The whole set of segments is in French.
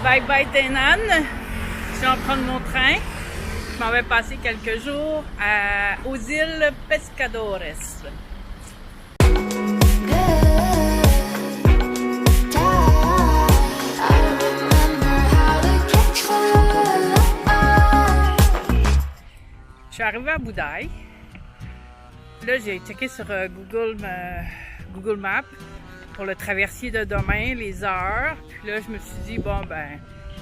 Bye bye Tainan. Je vais en prendre mon train. Je m'en vais passer quelques jours aux îles Pescadores. Je suis arrivée à Boudaï. Là, j'ai checké sur Google Maps pour le traversier de demain, les heures. Puis là, je me suis dit, bon, ben,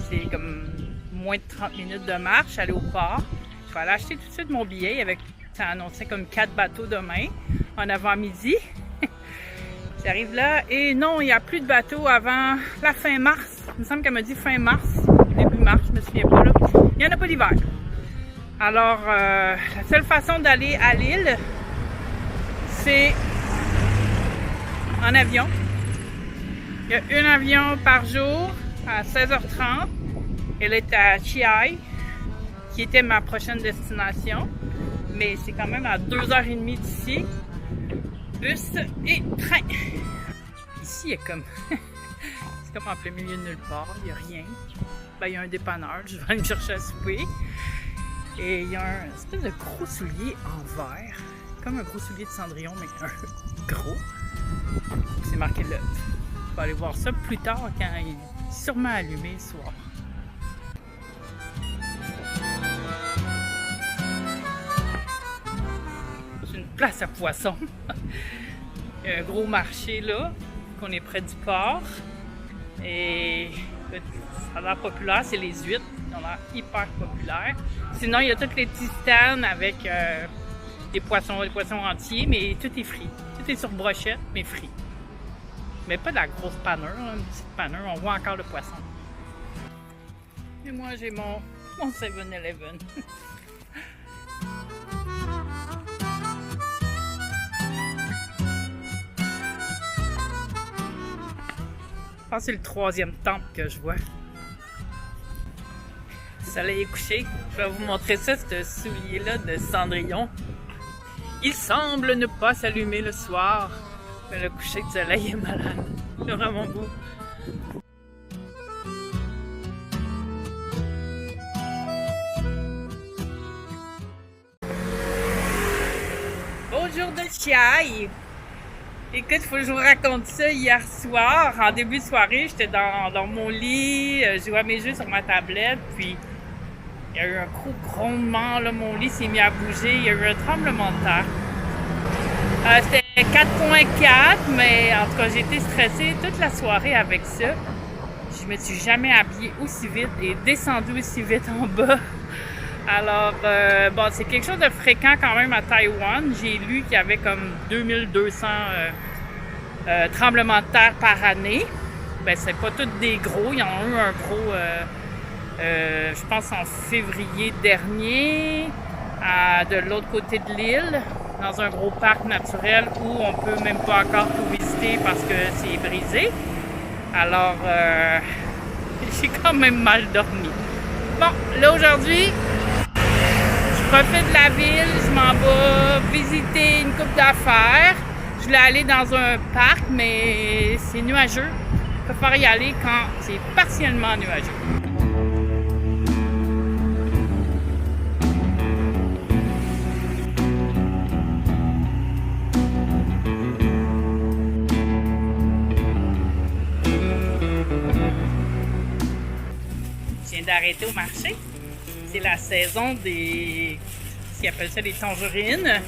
c'est comme moins de 30 minutes de marche, aller au port. Je vais aller acheter tout de suite mon billet avec, ça annonçait comme 4 bateaux demain, en avant-midi. J'arrive là et non, il n'y a plus de bateaux avant la fin mars. Il me semble qu'elle m'a dit fin mars, début mars, je me souviens pas là. Il n'y en a pas d'hiver. Alors, la seule façon d'aller à l'île, c'est en avion. Il y a un avion par jour à 16h30. Elle est à Chiayi, qui était ma prochaine destination. Mais c'est quand même à 2h30 d'ici. Bus et train. Ici, il y a comme... c'est comme en plein milieu de nulle part. Il n'y a rien. Ben, il y a un dépanneur. Je vais aller me chercher à souper. Et il y a un espèce de gros soulier en verre. Comme un gros soulier de Cendrillon, mais un gros. C'est marqué Love. Je vais aller voir ça plus tard quand il est sûrement allumé le soir. C'est une place à poissons. Il y a un gros marché là, qu'on est près du port. Et ça a l'air populaire, c'est les huîtres. Ils ont l'air hyper populaires. Sinon, il y a tous les petits stands avec des poissons entiers, mais tout est frit. Tout est sur brochette, mais frit. Mais pas de la grosse panneur, une petite panneur, on voit encore le poisson. Et moi, j'ai mon 7-Eleven. Je pense que c'est le 3e temple que je vois. Le soleil est couché. Je vais vous montrer ça, ce soulier-là de Cendrillon. Il semble ne pas s'allumer le soir, mais le coucher de soleil est malade. C'est vraiment beau. Beau jour de Chiayi. Écoute, il faut que je vous raconte ça. Hier soir, en début de soirée, j'étais dans mon lit, je jouais à mes jeux sur ma tablette, puis il y a eu un gros grondement, là, mon lit s'est mis à bouger, il y a eu un tremblement de terre. C'était 4.4, mais en tout cas, j'ai été stressée toute la soirée avec ça. Je me suis jamais habillée aussi vite et descendue aussi vite en bas. Alors, bon, c'est quelque chose de fréquent quand même à Taïwan. J'ai lu qu'il y avait comme 2200 tremblements de terre par année. Ben, c'est pas tous des gros. Il y en a eu un gros, je pense en février dernier, de l'autre côté de l'île, dans un gros parc naturel où on peut même pas encore tout visiter parce que c'est brisé. Alors, j'ai quand même mal dormi. Bon, là aujourd'hui, je profite de la ville, je m'en vais visiter une couple d'affaires. Je voulais aller dans un parc, mais c'est nuageux. Je préfère y aller quand c'est partiellement nuageux. Je viens d'arrêter au marché. C'est la saison des... ce qu'ils appellent ça des tangerines. Elles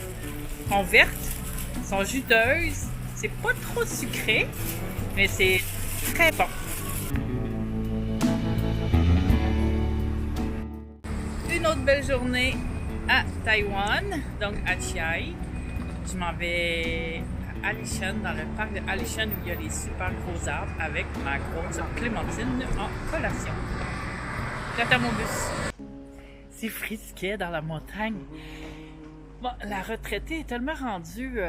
sont vertes, elles sont juteuses. C'est pas trop sucré, mais c'est très bon. Une autre belle journée à Taïwan, donc à Chiayi. Je m'en vais à Alishan, dans le parc de Alishan où il y a des super gros arbres avec ma grosse clémentine en collation. J'attends mon bus. C'est frisquet dans la montagne. Bon, la retraitée est tellement rendue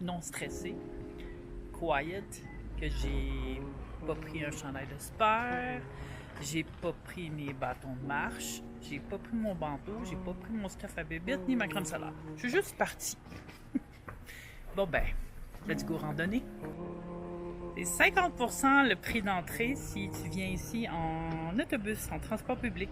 non stressée, quiet, que j'ai pas pris un chandail de sport, j'ai pas pris mes bâtons de marche, j'ai pas pris mon bandeau, j'ai pas pris mon stuff à bébite ni ma crème solaire. Je suis juste partie. Bon ben, let's go randonnée. C'est 50% le prix d'entrée si tu viens ici en autobus, en transport public.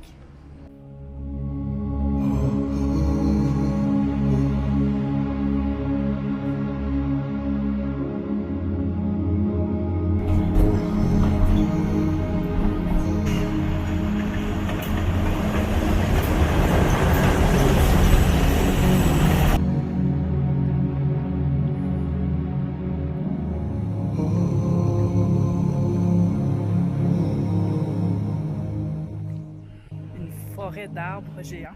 Forêt d'arbres géants.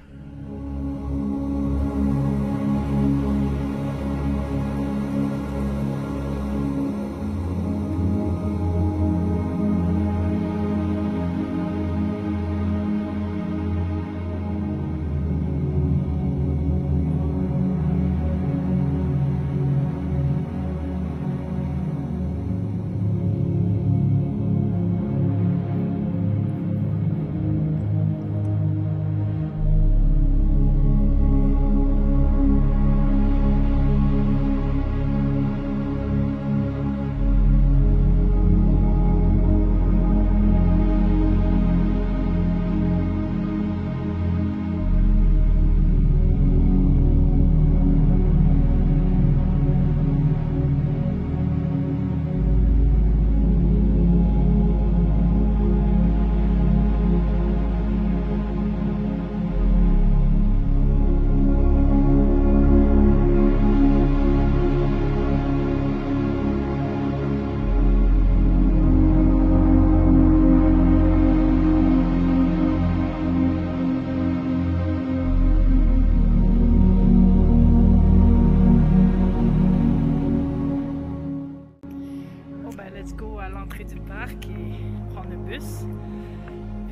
Let's go à l'entrée du parc et prendre le bus.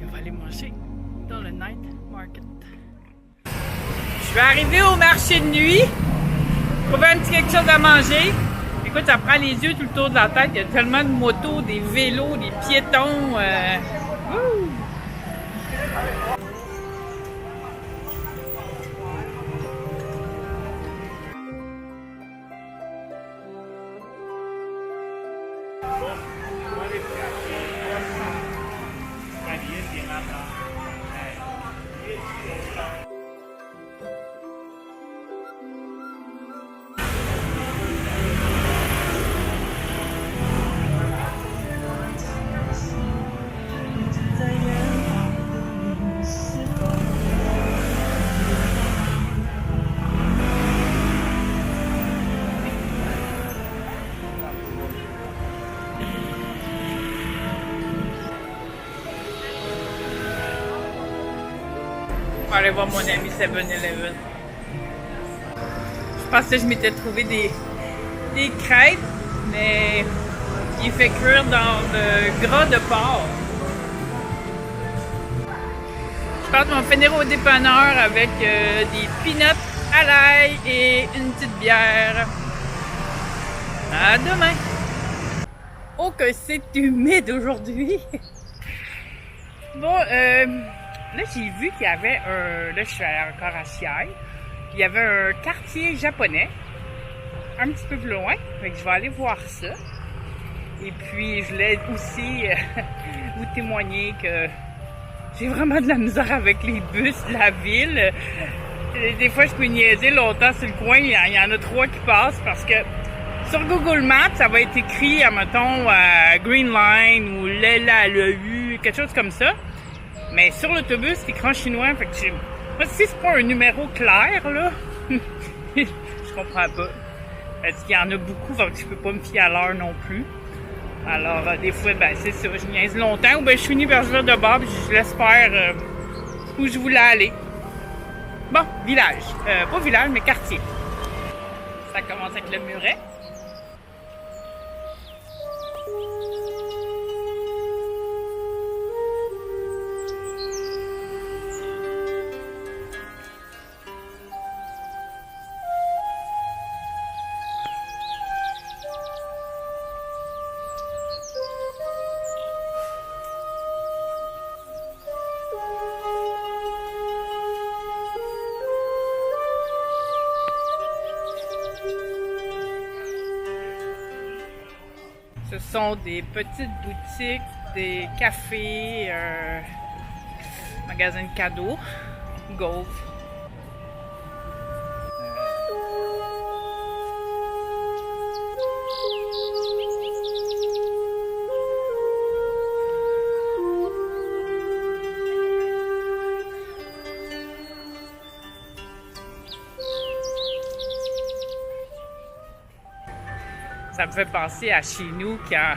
Et on va aller manger dans le night market. Je suis arrivée au marché de nuit. Trouver un petit quelque chose à manger. Écoute, ça prend les yeux tout le tour de la tête. Il y a tellement de motos, des vélos, des piétons. On va aller voir mon ami 7-Eleven. Je pensais que je m'étais trouvé des crêpes, mais il fait cuire dans le gras de porc. Je pense qu'on va finir au dépanneur avec des peanuts à l'ail et une petite bière. À demain! Oh que c'est humide aujourd'hui! Bon, là, j'ai vu qu'il y avait un... Là, je suis encore à Seattle. Il y avait un quartier japonais, un petit peu plus loin. Fait que je vais aller voir ça. Et puis, je voulais aussi vous témoigner que j'ai vraiment de la misère avec les bus de la ville. Des fois, je peux niaiser longtemps sur le coin. Il y en a 3 qui passent parce que sur Google Maps, ça va être écrit, admettons, Green Line ou le U, quelque chose comme ça. Mais sur l'autobus, c'est écran chinois, fait que moi, si c'est pas un numéro clair, là, je comprends pas. Parce qu'il y en a beaucoup, fait que je peux pas me fier à l'heure non plus. Alors, des fois, ben, c'est ça, je niaise longtemps, ou ben, je finis vers le de bord, puis je laisse faire où je voulais aller. Bon, village. Pas village, mais quartier. Ça commence avec le muret. sont des petites boutiques, des cafés, magasin de cadeaux, Golf. Ça me fait penser à chez nous quand,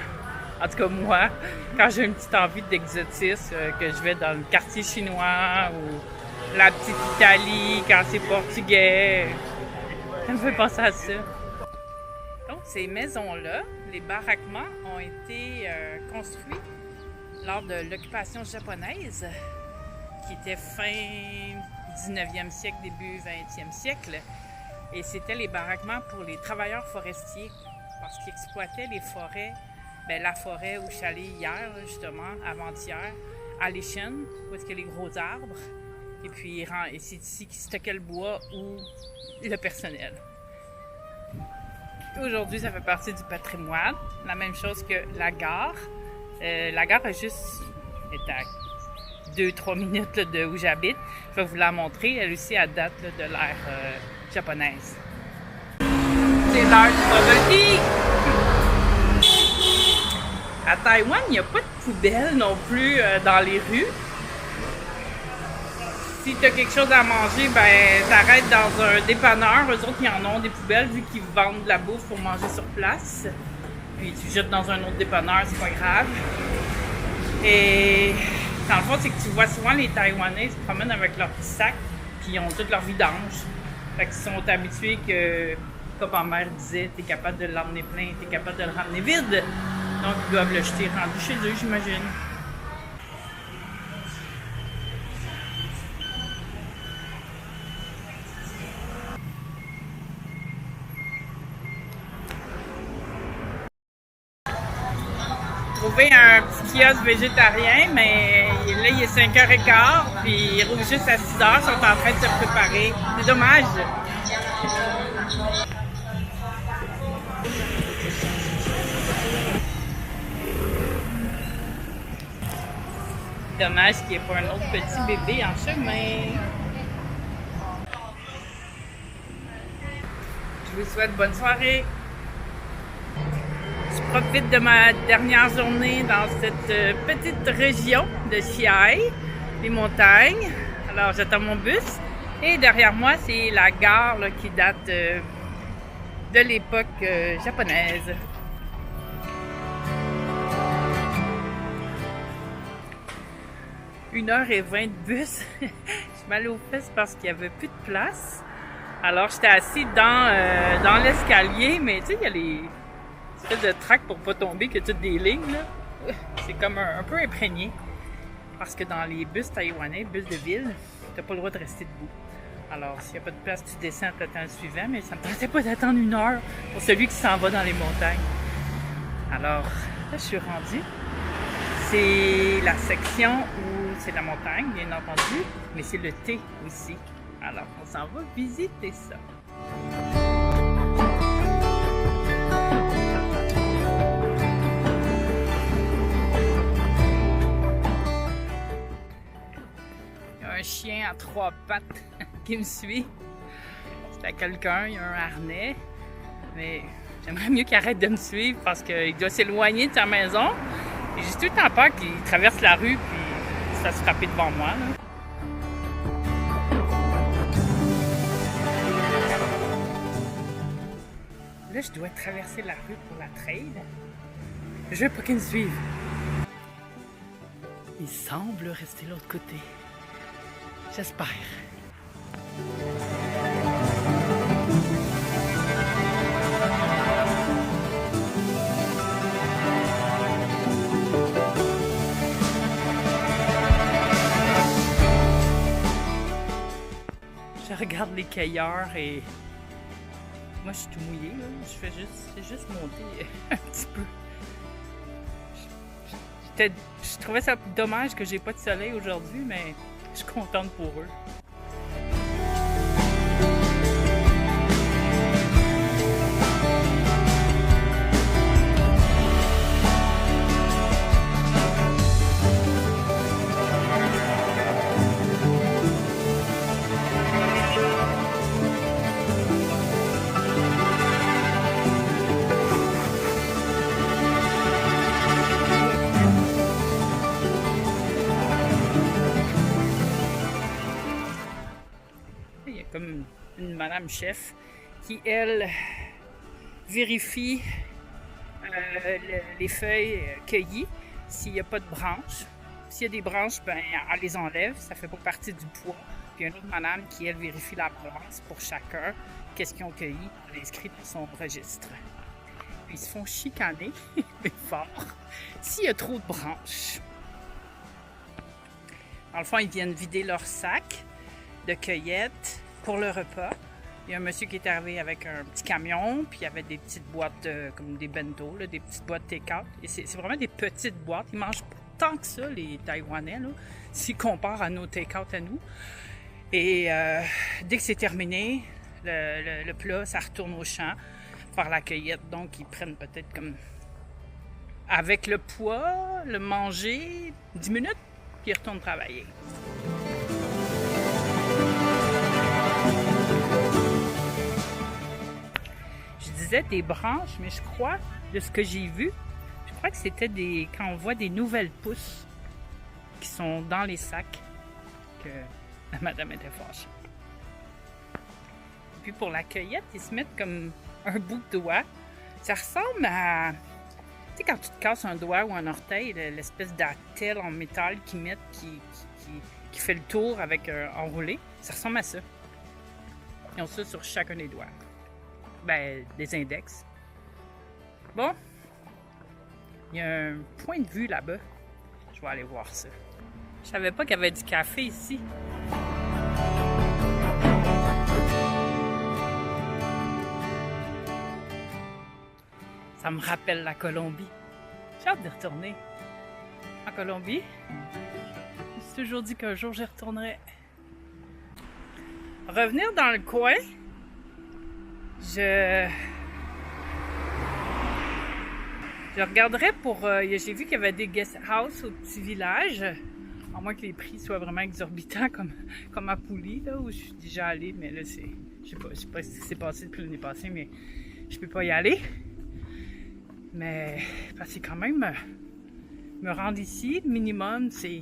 en tout cas moi, quand j'ai une petite envie d'exotisme, que je vais dans le quartier chinois ou la petite Italie quand c'est portugais. Ça me fait penser à ça. Donc ces maisons-là, les baraquements, ont été construits lors de l'occupation japonaise, qui était fin 19e siècle, début 20e siècle. Et c'était les baraquements pour les travailleurs forestiers, parce qu'ils exploitaient les forêts, la forêt où je suis allée hier, justement, avant-hier, à l'Échine, où est-ce qu'il y a les gros arbres, et puis c'est ici qu'ils stockaient le bois ou le personnel. Aujourd'hui, ça fait partie du patrimoine, la même chose que la gare. La gare est à 2-3 minutes là, de où j'habite. Je vais vous la montrer, elle aussi, à date là, de l'ère japonaise. C'est l'heure du bubble tea! À Taïwan, il n'y a pas de poubelle non plus dans les rues. Si tu as quelque chose à manger, t'arrêtes dans un dépanneur. Eux autres, ils en ont des poubelles vu qu'ils vendent de la bouffe pour manger sur place. Puis tu jettes dans un autre dépanneur, c'est pas grave. Et dans le fond, c'est que tu vois souvent les Taïwanais se promènent avec leurs petits sacs, puis ils ont tout leur vidange. Fait qu'ils sont habitués que, comme ma mère disait, t'es capable de l'emmener plein, t'es capable de le ramener vide. Donc, ils doivent le jeter rendu chez eux, j'imagine. Trouver un petit kiosque végétarien, mais là, il est 5h15, puis il roule juste à 6h, ils sont en train de se préparer. C'est dommage. Dommage qu'il n'y ait pas un autre petit bébé en chemin. Je vous souhaite bonne soirée. Je profite de ma dernière journée dans cette petite région de Chiayi, les montagnes. Alors j'attends mon bus et derrière moi c'est la gare là, qui date de l'époque japonaise. 1h20 de bus. Je suis mal aux fesses parce qu'il n'y avait plus de place. Alors j'étais assis dans l'escalier, mais tu sais, il y a les espèces de tracts pour pas tomber, que toutes des lignes, là. C'est comme un peu imprégné. Parce que dans les bus taïwanais, bus de ville, t'as pas le droit de rester debout. Alors, s'il n'y a pas de place, tu descends, t'attends le suivant, mais ça me tentait pas d'attendre 1 heure pour celui qui s'en va dans les montagnes. Alors, là, je suis rendue. C'est la section où c'est la montagne, bien entendu, mais c'est le thé aussi. Alors, on s'en va visiter ça. Il y a un chien à 3 pattes qui me suit. C'est à quelqu'un, il y a un harnais, mais j'aimerais mieux qu'il arrête de me suivre parce qu'il doit s'éloigner de sa maison. Et j'ai tout le temps peur qu'il traverse la rue puis se fasse frapper devant moi. Là. Là, je dois traverser la rue pour la trail. Je veux pas qu'il me suive. Il semble rester de l'autre côté. J'espère. Je regarde les cueilleurs et moi je suis tout mouillée là. J'ai juste monté un petit peu. Je trouvais ça dommage que j'ai pas de soleil aujourd'hui, mais je suis contente pour eux. Madame Chef qui, elle, vérifie les feuilles cueillies s'il n'y a pas de branches. S'il y a des branches, ben, elle les enlève, ça ne fait pas partie du poids. Puis une autre madame qui, elle, vérifie la balance pour chacun, qu'est-ce qu'ils ont cueilli, elle l'inscrit dans son registre. Puis ils se font chicaner, mais fort, s'il y a trop de branches. Dans le fond, ils viennent vider leur sac de cueillettes pour le repas. Il y a un monsieur qui est arrivé avec un petit camion, puis il y avait des petites boîtes comme des bento, là, des petites boîtes take-out. Et c'est vraiment des petites boîtes. Ils mangent pas tant que ça, les Taïwanais, s'ils comparent à nos take-out à nous. Et dès que c'est terminé, le plat, ça retourne au champ faire la cueillette. Donc, ils prennent peut-être comme, avec le poids, le manger, 10 minutes, puis ils retournent travailler. Je disais des branches, mais je crois, de ce que j'ai vu, je crois que c'était quand on voit des nouvelles pousses qui sont dans les sacs, que la madame était fâchée. Puis pour la cueillette, ils se mettent comme un bout de doigt. Ça ressemble à... Tu sais, quand tu te casses un doigt ou un orteil, l'espèce d'attelle en métal qu'ils mettent, qui fait le tour avec enroulé, ça ressemble à ça. Ils ont ça sur chacun des doigts. Ben, des index. Bon. Il y a un point de vue là-bas. Je vais aller voir ça. Je savais pas qu'il y avait du café ici. Ça me rappelle la Colombie. J'ai hâte de retourner en Colombie. Je me suis toujours dit qu'un jour j'y retournerai. Revenir dans le coin, je regarderais pour... j'ai vu qu'il y avait des guest house au petit village. À moins que les prix soient vraiment exorbitants comme à Pouli, là, où je suis déjà allée. Mais là, je sais pas ce qui s'est passé depuis l'année passée, mais je peux pas y aller. Mais parce que quand même, me rendre ici, le minimum, c'est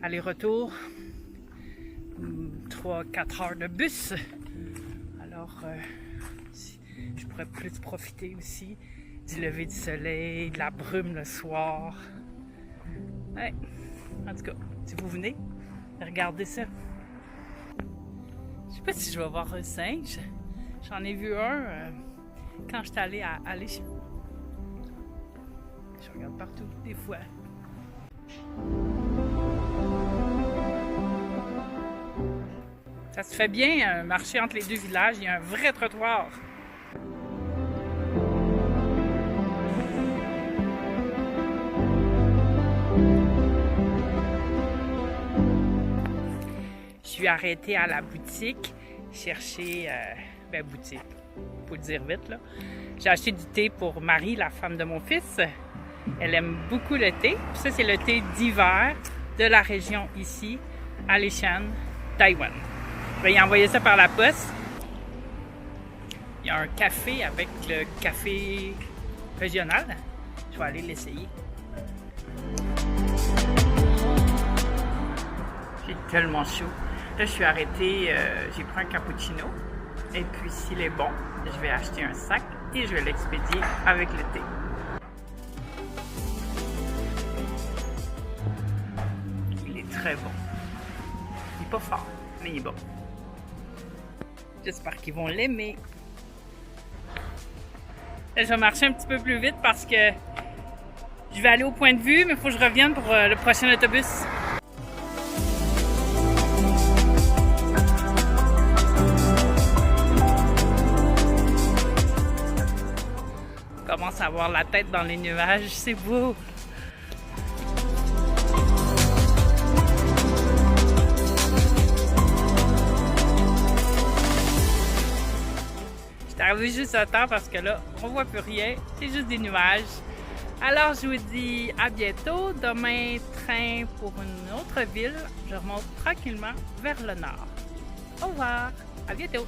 aller-retour 3-4 heures de bus. Alors, je pourrais plus profiter aussi du lever du soleil, de la brume le soir. Ouais. En tout cas, si vous venez, regardez ça. Je sais pas si je vais voir un singe. J'en ai vu un quand j'étais allée à Alicante. Je regarde partout, des fois. Ça se fait bien, marcher entre les deux villages. Il y a un vrai trottoir. Je suis arrêtée à la boutique, chercher... boutique, faut le dire vite, là. J'ai acheté du thé pour Marie, la femme de mon fils. Elle aime beaucoup le thé. Puis ça, c'est le thé d'hiver de la région ici, Alishan, Taïwan. Je vais y envoyer ça par la poste. Il y a un café avec le café régional. Je vais aller l'essayer. J'ai tellement chaud. Là, je suis arrêtée. J'ai pris un cappuccino. Et puis, s'il est bon, je vais acheter un sac et je vais l'expédier avec le thé. Il est très bon. Il n'est pas fort, mais il est bon. J'espère qu'ils vont l'aimer. Là, je vais marcher un petit peu plus vite parce que je vais aller au point de vue, mais il faut que je revienne pour le prochain autobus. Je commence à avoir la tête dans les nuages, c'est beau. Je suis arrivée juste à temps parce que là, on voit plus rien, c'est juste des nuages. Alors, je vous dis à bientôt. Demain, train pour une autre ville. Je remonte tranquillement vers le nord. Au revoir, à bientôt.